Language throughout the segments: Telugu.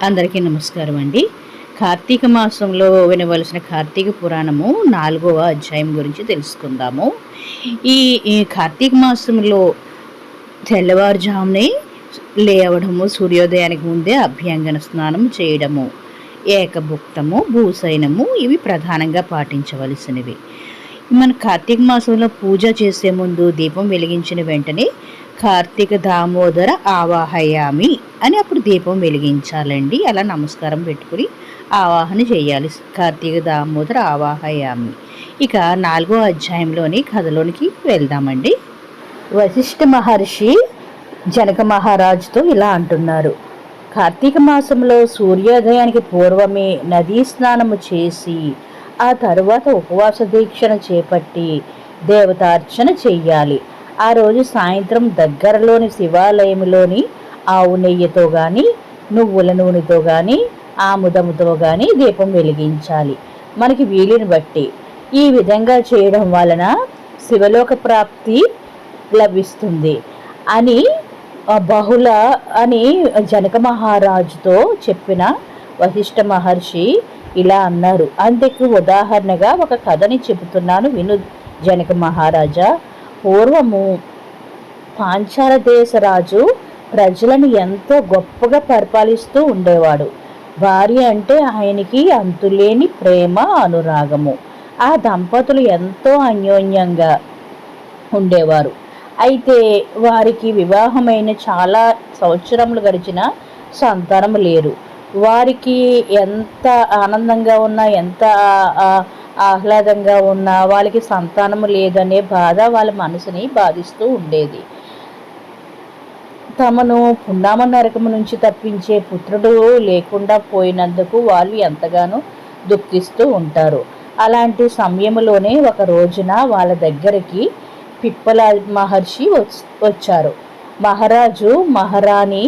అందరికీ నమస్కారం అండి. కార్తీక మాసంలో వినవలసిన కార్తీక పురాణము 4వ అధ్యాయం గురించి తెలుసుకుందాము. ఈ ఈ కార్తీక మాసంలో తెల్లవారుజామునే లేవడము, సూర్యోదయానికి ముందే అభ్యంగన స్నానం చేయడము, ఏకభుక్తము, భూసైనము ఇవి ప్రధానంగా పాటించవలసినవి. మన కార్తీక మాసంలో పూజ చేసే ముందు దీపం వెలిగించిన వెంటనే కార్తీక దామోదర ఆవాహయామి అని అప్పుడు దీపం వెలిగించాలండి. అలా నమస్కారం పెట్టుకుని ఆవాహన చేయాలి. కార్తీక దామోదర ఆవాహయామి. ఇక 4వ అధ్యాయంలోని కథలోనికి వెళ్దామండి. వశిష్ఠ మహర్షి జనక మహారాజుతో ఇలా అంటున్నారు: కార్తీక మాసంలో సూర్యోదయానికి పూర్వమే నదీ స్నానము చేసి ఆ తరువాత ఉపవాస దీక్షణ చేపట్టి దేవతార్చన చెయ్యాలి. ఆ రోజు సాయంత్రం దగ్గరలోని శివాలయంలోని ఆవు నెయ్యితో కానీ, నువ్వుల నూనెతో కానీ, ఆముదముతో కానీ దీపం వెలిగించాలి, మనకి వీలుని బట్టి. ఈ విధంగా చేయడం వలన శివలోక ప్రాప్తి లభిస్తుంది అని జనక మహారాజుతో చెప్పిన వశిష్ఠ మహర్షి ఇలా అన్నారు. అందుకు ఉదాహరణగా ఒక కథని చెబుతున్నాను విను జనక మహారాజా. పూర్వము పాంచాల దేశరాజు ప్రజలను ఎంతో గొప్పగా పరిపాలిస్తూ ఉండేవాడు. భార్య అంటే ఆయనకి అంతులేని ప్రేమ, అనురాగము. ఆ దంపతులు ఎంతో అన్యోన్యంగా ఉండేవారు. అయితే వారికి వివాహమైన చాలా సంవత్సరములు గడిచిన సంతానం లేరు. వారికి ఎంత ఆనందంగా ఉన్నా, ఎంత ఆహ్లాదంగా ఉన్నా వాళ్ళకి సంతానము లేదనే బాధ వాళ్ళ మనసుని బాధిస్తూ ఉండేది. తమను పున్నామ నరకము నుంచి తప్పించే పుత్రుడు లేకుండా పోయినందుకు వాళ్ళు ఎంతగానో దుఃఖిస్తూ ఉంటారు. అలాంటి సమయంలోనే ఒక రోజున వాళ్ళ దగ్గరికి పిప్పల మహర్షి వచ్చారు. మహారాజు మహారాణి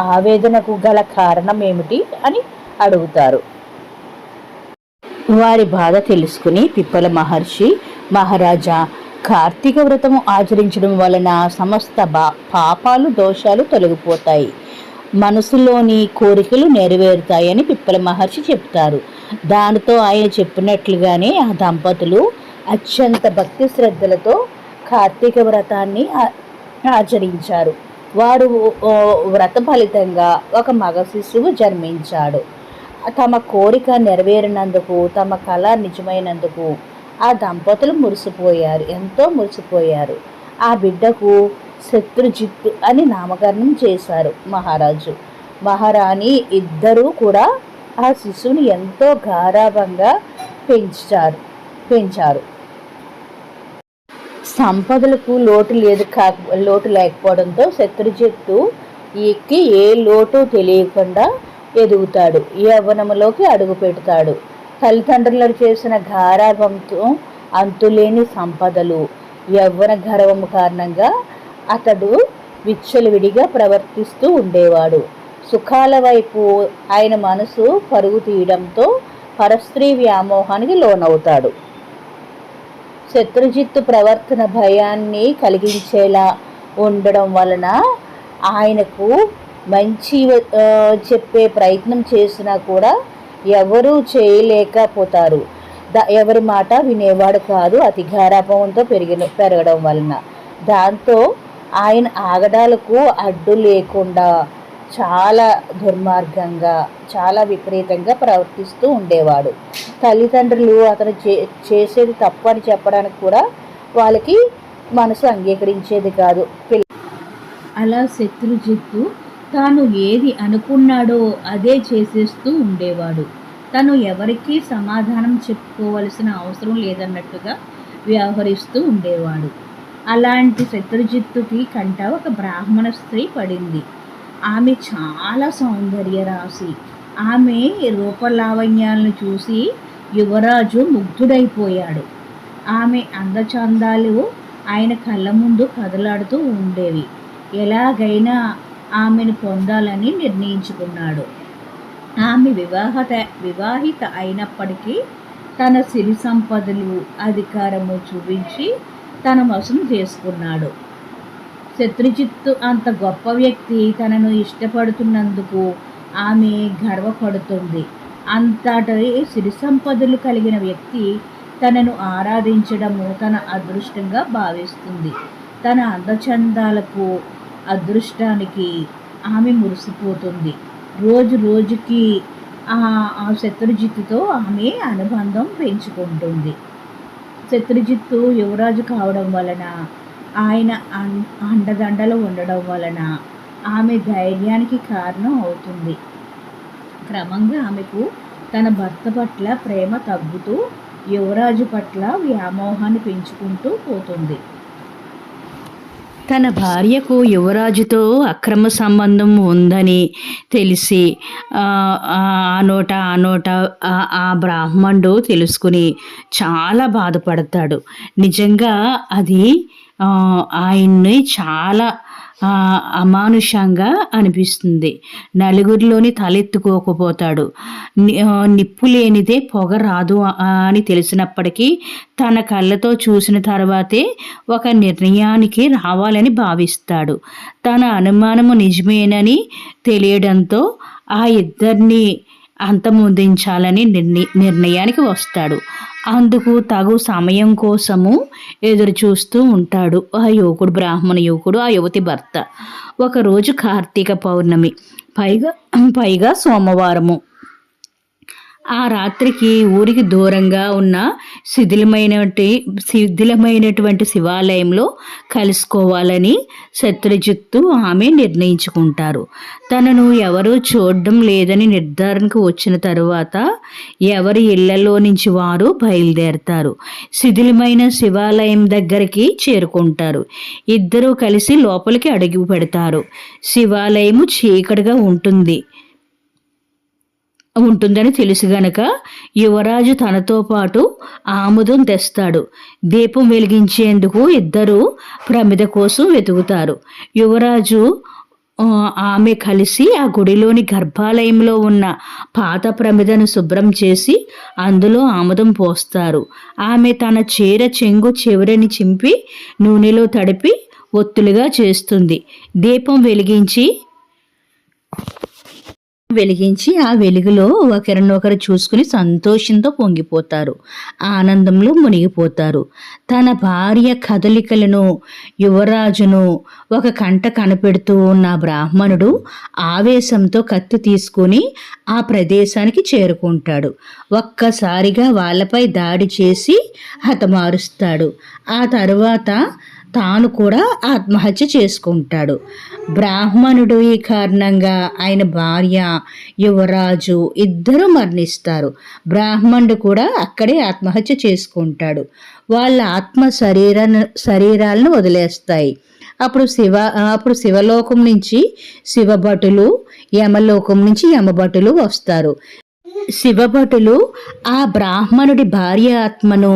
ఆవేదనకు గల కారణం ఏమిటి అని అడుగుతారు. వారి బాధ తెలుసుకుని పిప్పల మహర్షి, మహారాజా, కార్తీక వ్రతము ఆచరించడం వలన సమస్త పాపాలు, దోషాలు తొలగిపోతాయి, మనసులోని కోరికలు నెరవేరుతాయని పిప్పల మహర్షి చెప్తారు. దానితో ఆయన చెప్పినట్లుగానే ఆ దంపతులు అత్యంత భక్తి శ్రద్ధలతో కార్తీక వ్రతాన్ని ఆచరించారు. వారు వ్రత ఫలితంగా ఒక మగ శిశువు జన్మించాడు. తమ కోరిక నెరవేరినందుకు, తమ కళ నిజమైనందుకు ఆ దంపతులు మురిసిపోయారు, ఎంతో మురిసిపోయారు. ఆ బిడ్డకు శత్రుజిత్తు అని నామకరణం చేశారు మహారాజు, మహారాణి. ఇద్దరూ కూడా ఆ శిశువుని ఎంతో గారాభంగా పెంచారు. సంపదలకు లోటు లేకపోవడంతో శత్రుజిత్తు ఎక్కి ఏ లోటు తెలియకుండా ఎదుగుతాడు, యవ్వనములోకి అడుగు పెడతాడు. తల్లిదండ్రులు చేసిన గారాభంతో అంతులేని సంపదలు, యవ్వన గర్వము కారణంగా అతడు విచ్చలవిడిగా ప్రవర్తిస్తూ ఉండేవాడు. సుఖాల వైపు ఆయన మనసు పరుగు తీయడంతో పరస్త్రీ వ్యామోహానికి లోనవుతాడు. శత్రుజిత్తు ప్రవర్తన భయాన్ని కలిగించేలా ఉండడం వలన ఆయనకు మంచి చెప్పే ప్రయత్నం చేసినా కూడా ఎవరూ చేయలేకపోతారు. ఎవరి మాట వినేవాడు కాదు, అతి గారాభంతో పెరగడం వలన. దాంతో ఆయన ఆగడాలకు అడ్డు లేకుండా చాలా దుర్మార్గంగా, చాలా విపరీతంగా ప్రవర్తిస్తూ ఉండేవాడు. తల్లిదండ్రులు అతను చేసేది తప్పు అని చెప్పడానికి కూడా వాళ్ళకి మనసు అంగీకరించేది కాదు. అలా శత్రుజిత్తు తాను ఏది అనుకున్నాడో అదే చేసేస్తూ ఉండేవాడు. తను ఎవరికీ సమాధానం చెప్పుకోవలసిన అవసరం లేదన్నట్టుగా వ్యవహరిస్తూ ఉండేవాడు. అలాంటి శత్రుజిత్తుకి కంట ఒక బ్రాహ్మణ స్త్రీ పడింది. ఆమె చాలా సౌందర్య రాశి. ఆమె రూపలావణ్యాలను చూసి యువరాజు ముగ్ధుడైపోయాడు. ఆమె అందచందాలు ఆయన కళ్ళ ముందు కదలాడుతూ ఉండేవి. ఎలాగైనా ఆమెను పొందాలని నిర్ణయించుకున్నాడు. ఆమె వివాహిత అయినప్పటికీ తన సిరి సంపదలు, అధికారము చూపించి తన వశం చేసుకున్నాడు. శత్రుజిత్తు అంత గొప్ప వ్యక్తి తనను ఇష్టపడుతున్నందుకు ఆమె గర్వపడుతుంది. అంతటి సిరి సంపదలు కలిగిన వ్యక్తి తనను ఆరాధించడము తన అదృష్టంగా భావిస్తుంది. తన అందచందాలకు, అదృష్టానికి ఆమె మురిసిపోతుంది. రోజు రోజుకి ఆ శత్రుజిత్తుతో ఆమె అనుబంధం పెంచుకుంటుంది. శత్రుజిత్తు యువరాజు కావడం వలన, ఆయన అండదండలు ఉండడం వలన ఆమె ధైర్యానికి కారణం అవుతుంది. క్రమంగా ఆమెకు తన భర్త పట్ల ప్రేమ తగ్గుతూ యువరాజు పట్ల వ్యామోహాన్ని పెంచుకుంటూ పోతుంది. తన భార్యకు యువరాజుతో అక్రమ సంబంధం ఉందని తెలిసి ఆ నోట ఆ బ్రాహ్మణుడు తెలుసుకుని చాలా బాధపడతాడు. నిజంగా అది ఆయన్ని చాలా అమానుషంగా అనిపిస్తుంది. నలుగురిలోని తలెత్తుకోకపోతాడు. నిప్పు లేనిదే పొగ రాదు అని తెలిసినప్పటికీ తన కళ్ళతో చూసిన తర్వాతే ఒక నిర్ణయానికి రావాలని భావిస్తాడు. తన అనుమానము నిజమేనని తెలియడంతో ఆ ఇద్దరిని అంతమొందించాలని నిర్ణయానికి వస్తాడు. అందుకు తగు సమయం కోసము ఎదురు చూస్తూ ఉంటాడు ఆ యువకుడు, బ్రాహ్మణ యువకుడు, ఆ యువతి భర్త. ఒకరోజు కార్తీక పౌర్ణమి, పైగా సోమవారము. ఆ రాత్రికి ఊరికి దూరంగా ఉన్న శిథిలమైనటువంటి శివాలయంలో కలుసుకోవాలని శత్రుజిత్తు ఆమె నిర్ణయించుకుంటారు. తనను ఎవరూ చూడడం లేదని నిర్ధారణకు వచ్చిన తరువాత ఎవరి ఇళ్లలో నుంచి వారు బయలుదేరతారు. శిథిలమైన శివాలయం దగ్గరికి చేరుకుంటారు. ఇద్దరూ కలిసి లోపలికి అడుగు పెడతారు. శివాలయము చీకటిగా ఉంటుందని తెలుసు గనక యువరాజు తనతో పాటు ఆముదం తెస్తాడు. దీపం వెలిగించేందుకు ఇద్దరు ప్రమిద కోసం వెతుకుతారు. యువరాజు ఆమె కలిసి ఆ గుడిలోని గర్భాలయంలో ఉన్న పాత ప్రమిదను శుభ్రం చేసి అందులో ఆముదం పోస్తారు. ఆమె తన చీర చెంగు చివరిని చింపి నూనెలో తడిపి ఒత్తులుగా చేస్తుంది. దీపం వెలిగించి ఆ వెలుగులో ఒకరినొకరు చూసుకుని సంతోషంతో పొంగిపోతారు, ఆనందంలో మునిగిపోతారు. తన భార్య కదలికలను, యువరాజును ఒక కంట కనిపెడుతూ ఉన్న బ్రాహ్మణుడు ఆవేశంతో కత్తి తీసుకుని ఆ ప్రదేశానికి చేరుకుంటాడు. ఒక్కసారిగా వాళ్ళపై దాడి చేసి హతమారుస్తాడు. ఆ తరువాత తాను కూడా ఆత్మహత్య చేసుకుంటాడు. బ్రాహ్మణుడు ఈ కారణంగా ఆయన భార్య, యువరాజు ఇద్దరూ మరణిస్తారు. బ్రాహ్మణుడు కూడా అక్కడే ఆత్మహత్య చేసుకుంటాడు. వాళ్ళ ఆత్మ శరీరాలను వదిలేస్తాయి. అప్పుడు శివలోకం నుంచి శివభటులు, యమలోకం నుంచి యమభటులు వస్తారు. శివభటులు ఆ బ్రాహ్మణుడి భార్య ఆత్మను,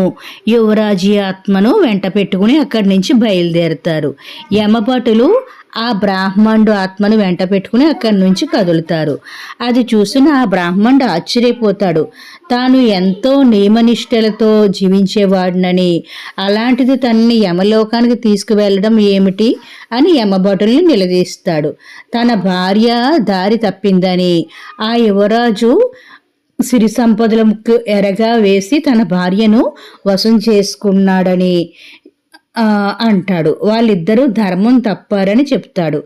యువరాజీ ఆత్మను వెంట పెట్టుకుని అక్కడి నుంచి బయలుదేరుతారు. యమభటులు ఆ బ్రాహ్మణుడు ఆత్మను వెంట పెట్టుకుని అక్కడి నుంచి కదులుతారు. అది చూసిన ఆ బ్రాహ్మణుడు ఆశ్చర్యపోతాడు. తాను ఎంతో నియమనిష్టలతో జీవించేవాడినని, అలాంటిది తనని యమలోకానికి తీసుకువెళ్ళడం ఏమిటి అని యమభటుల్ని నిలదీస్తాడు. తన భార్య దారి తప్పిందని, ఆ యువరాజు సిరి సంపదలకు ఎరగా వేసి తన భార్యను వశం చేసుకున్నాడని అంటాడు. వాళ్ళిద్దరూ ధర్మం తప్పారని చెప్తాడు.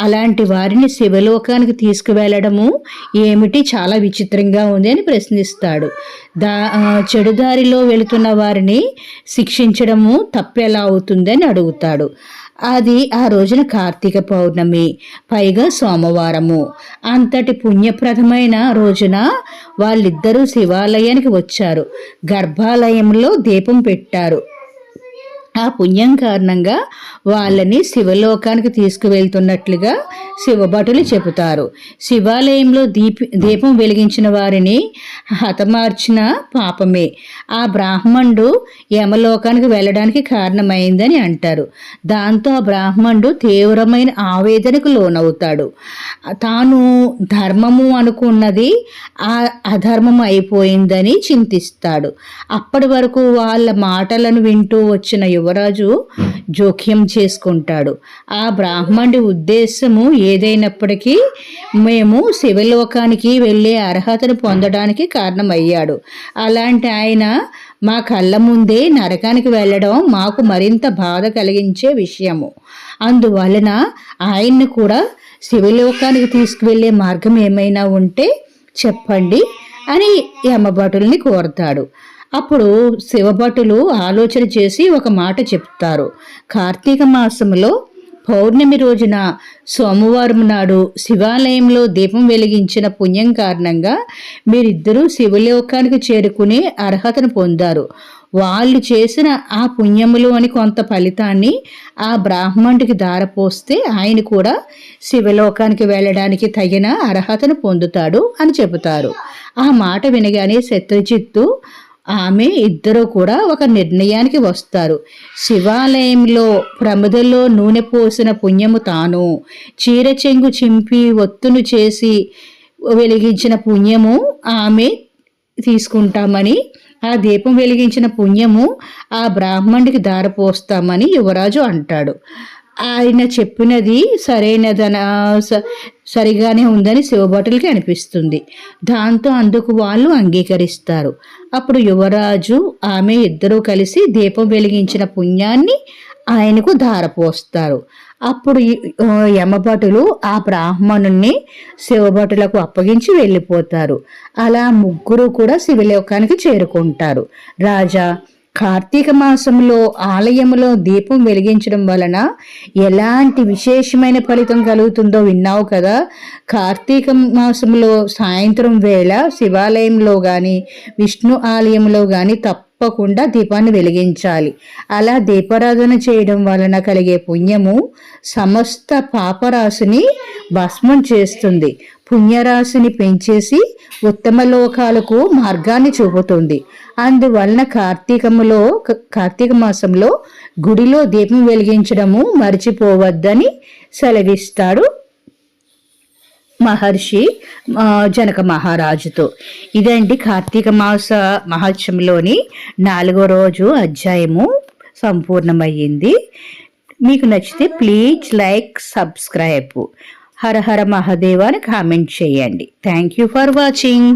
అలాంటి వారిని శివలోకానికి తీసుకువెళ్ళడము ఏమిటి, చాలా విచిత్రంగా ఉంది అని ప్రశ్నిస్తాడు. చెడుదారిలో వెళుతున్న వారిని శిక్షించడము తప్పెలా అవుతుందని అడుగుతాడు. అది ఆ రోజున కార్తీక పౌర్ణమి, పైగా సోమవారము. అంతటి పుణ్యప్రదమైన రోజున వాళ్ళిద్దరూ శివాలయానికి వచ్చారు. గర్భాలయంలో దీపం పెట్టారు. ఆ పుణ్యం కారణంగా వాళ్ళని శివలోకానికి తీసుకువెళ్తున్నట్లుగా శివభటులు చెబుతారు. శివాలయంలో దీపం వెలిగించిన వారిని హతమార్చిన పాపమే ఆ బ్రాహ్మణుడు యమలోకానికి వెళ్ళడానికి కారణమైందని అంటారు. దాంతో ఆ బ్రాహ్మణుడు తీవ్రమైన ఆవేదనకు లోనవుతాడు. తాను ధర్మము అనుకున్నది అధర్మం అయిపోయిందని చింతిస్తాడు. అప్పటి వరకు వాళ్ళ మాటలను వింటూ వచ్చిన యువరాజు జోక్యం చేసుకుంటాడు. ఆ బ్రాహ్మణుడి ఉద్దేశము ఏదైనప్పటికీ మేము శివలోకానికి వెళ్ళే అర్హతను పొందడానికి కారణమయ్యాడు. అలాంటి ఆయన మా కళ్ళ ముందే నరకానికి వెళ్ళడం మాకు మరింత బాధ కలిగించే విషయము. అందువలన ఆయన్ని కూడా శివలోకానికి తీసుకువెళ్ళే మార్గం ఏమైనా ఉంటే చెప్పండి అని యమభటుల్ని కోరతాడు. అప్పుడు శివభటులు ఆలోచన చేసి ఒక మాట చెప్తారు. కార్తీక మాసంలో పౌర్ణమి రోజున సోమవారం నాడు శివాలయంలో దీపం వెలిగించిన పుణ్యం కారణంగా మీరిద్దరూ శివలోకానికి చేరుకునే అర్హతను పొందారు. వాళ్ళు చేసిన ఆ పుణ్యములు అని కొంత ఫలితాన్ని ఆ బ్రాహ్మణుడికి దారపోస్తే ఆయన కూడా శివలోకానికి వెళ్ళడానికి తగిన అర్హతను పొందుతాడు అని చెబుతారు. ఆ మాట వినగానే శత్రుజిత్తు ఆమె ఇద్దరు కూడా ఒక నిర్ణయానికి వస్తారు. శివాలయంలో ప్రమిదలో నూనె పోసిన పుణ్యము తాను, చీర చెంగు చింపి ఒత్తును చేసి వెలిగించిన పుణ్యము ఆమె తీసుకుంటామని, ఆ దీపం వెలిగించిన పుణ్యము ఆ బ్రాహ్మణుడికి దారపోస్తామని యువరాజు అంటాడు. ఆయన చెప్పినది సరిగానే ఉందని శివభటులకి అనిపిస్తుంది. దాంతో అందుకు వాళ్ళు అంగీకరిస్తారు. అప్పుడు యువరాజు ఆమె ఇద్దరూ కలిసి దీపం వెలిగించిన పుణ్యాన్ని ఆయనకు ధారపోస్తారు. అప్పుడు యమభటులు ఆ బ్రాహ్మణుణ్ణి శివభటులకు అప్పగించి వెళ్ళిపోతారు. అలా ముగ్గురు కూడా శివలోకానికి చేరుకుంటారు. రాజా, కార్తీక మాసంలో ఆలయంలో దీపం వెలిగించడం వలన ఎలాంటి విశేషమైన ఫలితం కలుగుతుందో విన్నావు కదా. కార్తీక మాసంలో సాయంత్రం వేళ శివాలయంలో కానీ విష్ణు ఆలయంలో కానీ తప్పకుండా దీపాన్ని వెలిగించాలి. అలా దీపారాధన చేయడం వలన కలిగే పుణ్యము సమస్త పాపరాశిని భస్మం చేస్తుంది, పుణ్యరాశిని పెంచేసి ఉత్తమ లోకాలకు మార్గాన్ని చూపుతుంది. అందువలన కార్తీక మాసంలో గుడిలో దీపం వెలిగించడము మర్చిపోవద్దని సెలవిస్తాడు మహర్షి జనక మహారాజుతో. ఇదండి కార్తీక మాస మహత్యంలోని 4వ రోజు అధ్యాయము సంపూర్ణమయ్యింది. మీకు నచ్చితే ప్లీజ్ లైక్, సబ్స్క్రైబ్. హర హర మహాదేవ అని కామెంట్ చేయండి. Thank you for watching.